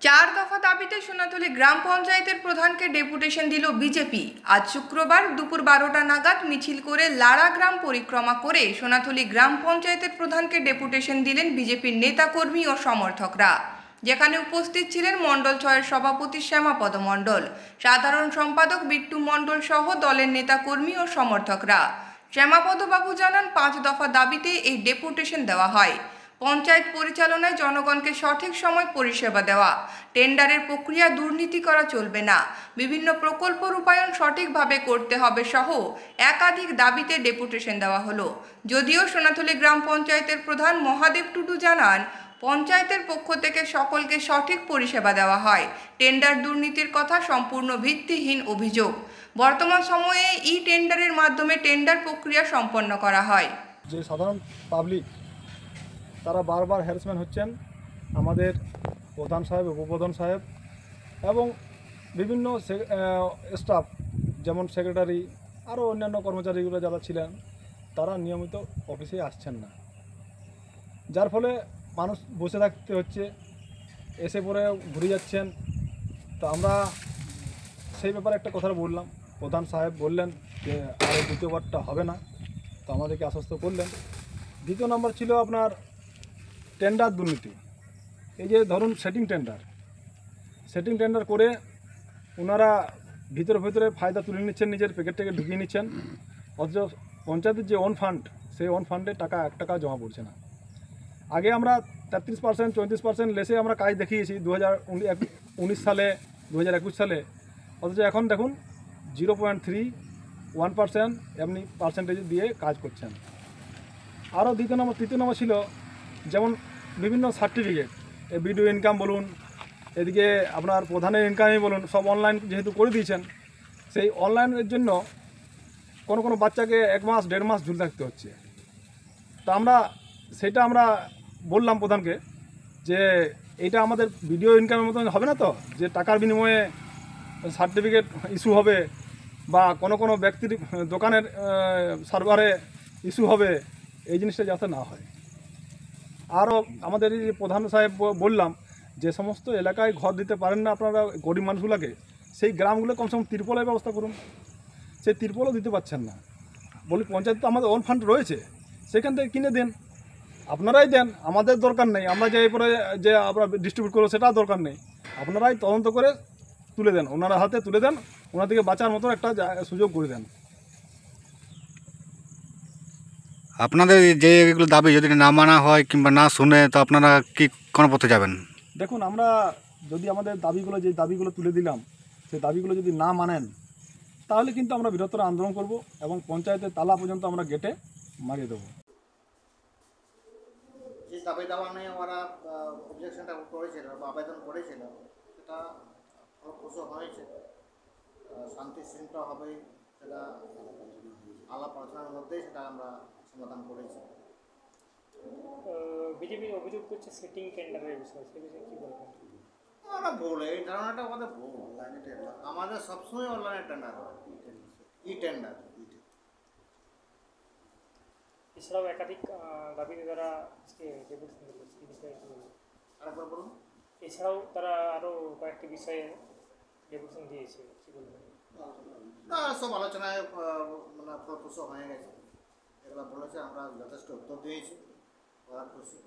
চার দফা দাবিতে সোনাতলী গ্রাম পঞ্চায়েতের প্রধানকে ডেপুটেশন দিল বিজেপি। আজ শুক্রবার দুপুর 12টা নাগাদ মিছিল করে লাড়া গ্রাম পরিক্রমা করে সোনাতলী গ্রাম পঞ্চায়েতের প্রধানকে ডেপুটেশন দিলেন বিজেপির নেতাকর্মী ও সমর্থকরা, যেখানে উপস্থিত ছিলেন মণ্ডল 6-এর সভাপতি শ্যামাপদ মণ্ডল, সাধারণ সম্পাদক বিট্টু মণ্ডল সহ দলের নেতাকর্মী ও সমর্থকরা। শ্যামাপদ বাবু জানান, 5 দফা দাবিতে এই ডেপুটেশন দেওয়া হয়। পঞ্চায়েত পরিচালনায় জনগণকে সঠিক সময় পরিষেবা দেওয়া, টেন্ডারের প্রক্রিয়া দুর্নীতি করা চলবে না, বিভিন্ন প্রকল্প রূপায়ণ সঠিকভাবে করতে হবে সহ একাধিক দাবিতে ডেপুটেশন দেওয়া হলো। যদিও সোনাতলী গ্রাম পঞ্চায়েতের প্রধান মহাদেব টুডু জানান, পঞ্চায়েতের পক্ষ থেকে সকলকে সঠিক পরিষেবা দেওয়া হয়। টেন্ডার দুর্নীতির কথা সম্পূর্ণ ভিত্তিহীন অভিযোগ। বর্তমান সময়ে ই টেন্ডারের মাধ্যমে টেন্ডার প্রক্রিয়া সম্পন্ন করা হয়। যে সাধারণ পাবলিক তারা বারবার হ্যারাসমেন্ট হচ্ছেন আমাদের প্রধান সাহেব, উপপ্রধান সাহেব এবং বিভিন্ন স্টাফ যেমন সেক্রেটারি আরও অন্যান্য কর্মচারীগুলো যারা ছিলেন তারা নিয়মিত অফিসে আসছেন না, যার ফলে মানুষ বসে থাকতে হচ্ছে, এসে পরে ঘুরে যাচ্ছেন। তো আমরা সেই ব্যাপারে একটা কথা বললাম, প্রধান সাহেব বললেন যে আর দ্বিতীয়বারটা হবে না, তো আমাদেরকে আশ্বস্ত করলেন। দ্বিতীয় নম্বর ছিল আপনার টেন্ডার দুর্নীতি। এই যে ধরুন সেটিং টেন্ডার করে ওনারা ভিতরে ফায়দা তুলে নিচ্ছেন, নিজের প্যাকেট থেকে ঢুকিয়ে নিচ্ছেন, অথচ পঞ্চায়েতের যে ওন ফান্ড সেই ওন ফান্ডে টাকা 1 টাকা জমা পড়ছে না। আগে আমরা 33% 34% লেসে আমরা কাজ দেখিয়েছি 2019 সালে 2021 সালে, অথচ এখন দেখুন 0.31% এমনি পার্সেন্টেজ দিয়ে কাজ করছেন। আরও তৃতীয় নম্বর ছিল যেমন বিভিন্ন সার্টিফিকেট, ভিডিও ইনকাম বলুন, এদিকে আপনার প্রধানের ইনকামই বলুন, সব অনলাইন যেহেতু করে দিয়েছেন, সেই অনলাইনের জন্য কোনো বাচ্চাকে 1 মাস 1.5 মাস ঝুলে থাকতে হচ্ছে। তো সেটা আমরা বললাম প্রধানকে যে এইটা আমাদের ভিডিও ইনকামের মতন হবে না, তো যে টাকার বিনিময়ে সার্টিফিকেট ইস্যু হবে বা কোনো ব্যক্তির দোকানের সার্ভারে ইস্যু হবে, এই জিনিসটা যাতে না হয়। আরও আমাদের এই প্রধান সাহেব বললাম যে সমস্ত এলাকায় ঘর দিতে পারেন না আপনারা গরিব মানুষগুলোকে, সেই গ্রামগুলো কমসে কম তিরপলের ব্যবস্থা করুন। সেই তিরপলও দিতে পারছেন না। বলি পঞ্চায়েত তো আমাদের ওন ফান্ড রয়েছে, সেখান থেকে কিনে দেন, আপনারাই দেন, আমাদের দরকার নেই। আমরা যে এরপরে যে আমরা ডিস্ট্রিবিউট করবো সেটা দরকার নেই, আপনারাই তদন্ত করে তুলে দেন, ওনারা হাতে তুলে দেন, ওনাদেরকে বাঁচার মতো একটা সুযোগ করে দেন। আপনাদের যে এগুলো দাবি যদি না মানা হয় কিংবা না শুনে, তো আপনারা কি কোনো পথে যাবেন? দেখুন, আমরা যদি আমাদের যে দাবিগুলো তুলে দিলাম সেই দাবিগুলো যদি না মানেন, তাহলে কিন্তু আমরা বৃহত্তর আন্দোলন করব এবং পঞ্চায়েতের তালা পর্যন্ত আমরা গেটে মারিয়ে দেবো। যে দাবি দাওয়া নিয়ে ওরা অবজেকশনটা করেছিল বা আবেদন করেছিল, সেটা ফলপ্রসূ হয়েছে। শান্তি শৃঙ্খলা হবে, সেটা আলাপ আলোচনার মধ্যেই সেটা আমরা সমাধান করেছি। বিজেপি অভিযোগ করছে সেটিং টেন্ডারের বিষয়, সে বিষয়ে কী বলবেন? ওরা ভুল, এই ধারণাটা আমাদের ভুল। আমাদের সবসময় অনলাইনে টেন্ডার হয়, ই টেন্ডার। এছাড়াও একাধিক দাবিতে তারা ডেপুটেশন দিয়েছে, এই বিষয়ে কী বলবেন? আরেকবার বলুন। এছাড়াও তারা আরও কয়েকটি বিষয়ে ডেপুটেশন দিয়েছে, কী বলবেন? না, সব আলোচনায় ফলপ্রসূ হয়ে গেছে। এগুলো বলেছে, আমরা যথেষ্ট উত্তর দিয়েছি, খুশি।